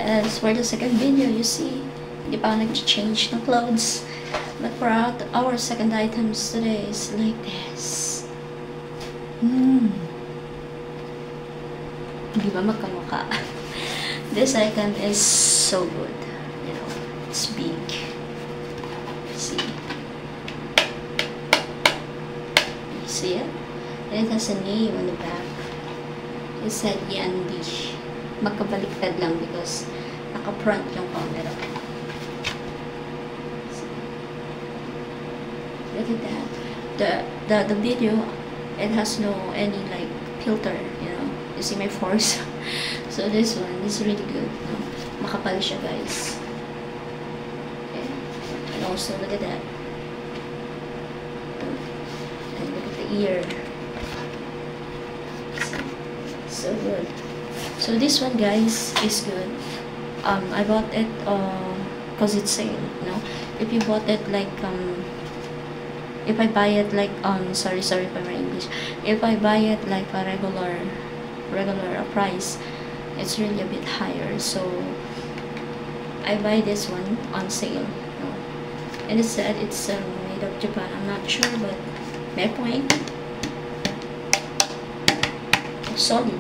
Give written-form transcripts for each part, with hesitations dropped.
Yes, for the second video, you see, hindi pa ako nag-change ng clothes. But for our second items today is like this. Di ba magkamukha? This item is so good. You know, it's big. See? You see it? And it has a name on the back. It said Yandy. Magkabaliktad lang because naka-front yung camera. Look at that. The video, it has no any like filter, you know. You see my force. So this one is really good. No? Makapal siya, guys. Okay. And also look at that. And look at the ear. So good. So this one, guys, is good. I bought it because it's sale. No, if you bought it like if I buy it like sorry for my English. If I buy it like a regular price, it's really a bit higher. So I buy this one on sale. No? And it said it's made of Japan. I'm not sure, but my point. Solid.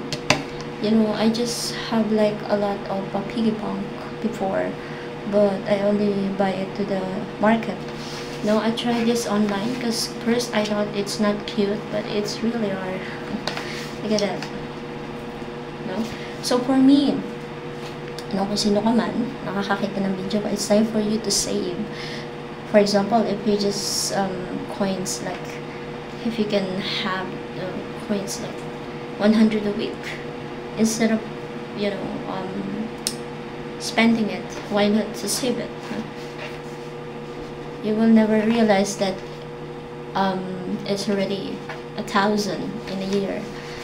You know, I just have like a lot of piggy bank before, but I only buy it to the market. No, I tried this online because first I thought it's not cute, but it's really hard. Look at that. No? So for me, no, kung sino ka man, nakakakita ng video ko, it's time for you to save. For example, if you just coins like, if you can have coins like 100 a week, instead of, you know, spending it, why not to save it? Huh? You will never realize that it's already 1,000 in a year.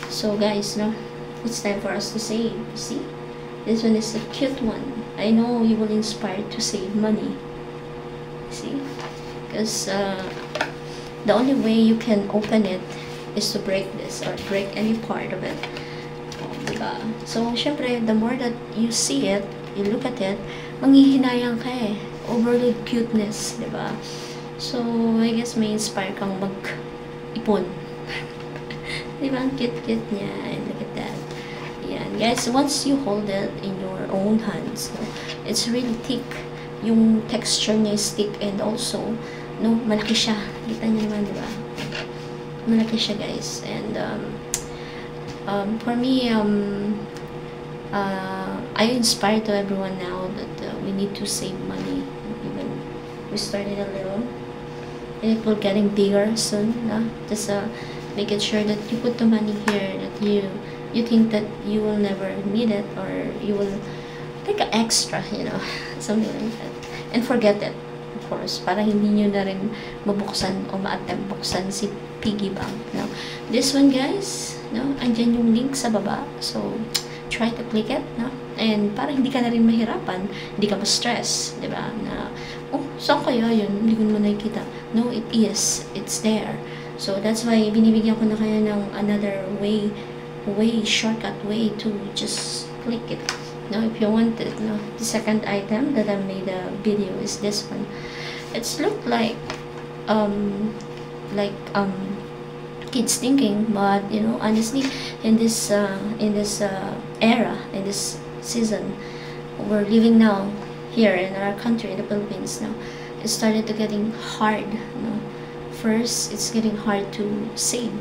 So guys, no, it's time for us to save. See, this one is a cute one. I know you will inspire to save money. See, because the only way you can open it is to break this or break any part of it. Diba? So syempre, the more that you see it, you look at it, manghihinayang ka eh. Overload cuteness, diba? So I guess may inspire kang mag-ipon. Diba? Ang cute niya. And look at that. Yan. Guys, once you hold it in your own hands, no, it's really thick. Yung texture niya is thick, and also, no, malaki siya. Kita niyo naman, diba? Malaki siya, guys. And for me, I inspire to everyone now that we need to save money. Even we started a little, and it will getting bigger soon. Just making sure that you put the money here that you think that you will never need it, or you will take an extra, you know, something like that, and forget it, of course, para hindi nyo na rin mabuksan o ma-attempt buksan si piggy bank. No, this one, guys, no, andyan yung link sa baba, so try to click it, no, and para hindi ka na rin mahirapan, hindi ka ma-stress, diba, na oh, saan kaya yun, hindi ko naman nakikita. No, it is, it's there. So that's why binibigyan ko na kaya ng another way, shortcut way to just click it. Now if you want it, no, the second item that I made a video is this one. It's looked like kids thinking, but you know, honestly, in this era, in this season we're living now here in our country, in the Philippines, now it started to getting hard. No, first it's getting hard to save,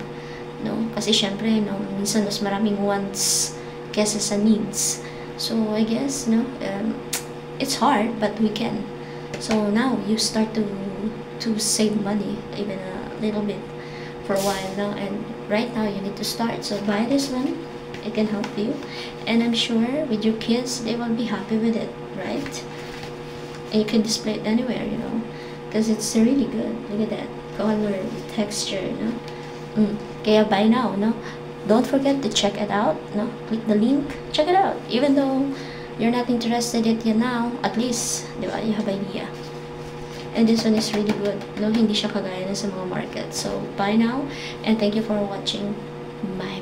no, kasi syempre, no, minsan mas maraming wants kesa sa needs. So I guess, no, it's hard, but we can. So now you start to save money, even a little bit, for a while now, and right now you need to start. So buy this one, it can help you, and I'm sure with your kids they will be happy with it, right? And you can display it anywhere, you know, because it's really good. Look at that color, texture, no. Kaya buy now, no. Don't forget to check it out, no. Click the link, check it out. Even though you're not interested in it now, at least, diba, you have idea. And this one is really good. No, hindi siya kagaya na sa mga market. So buy now, and thank you for watching my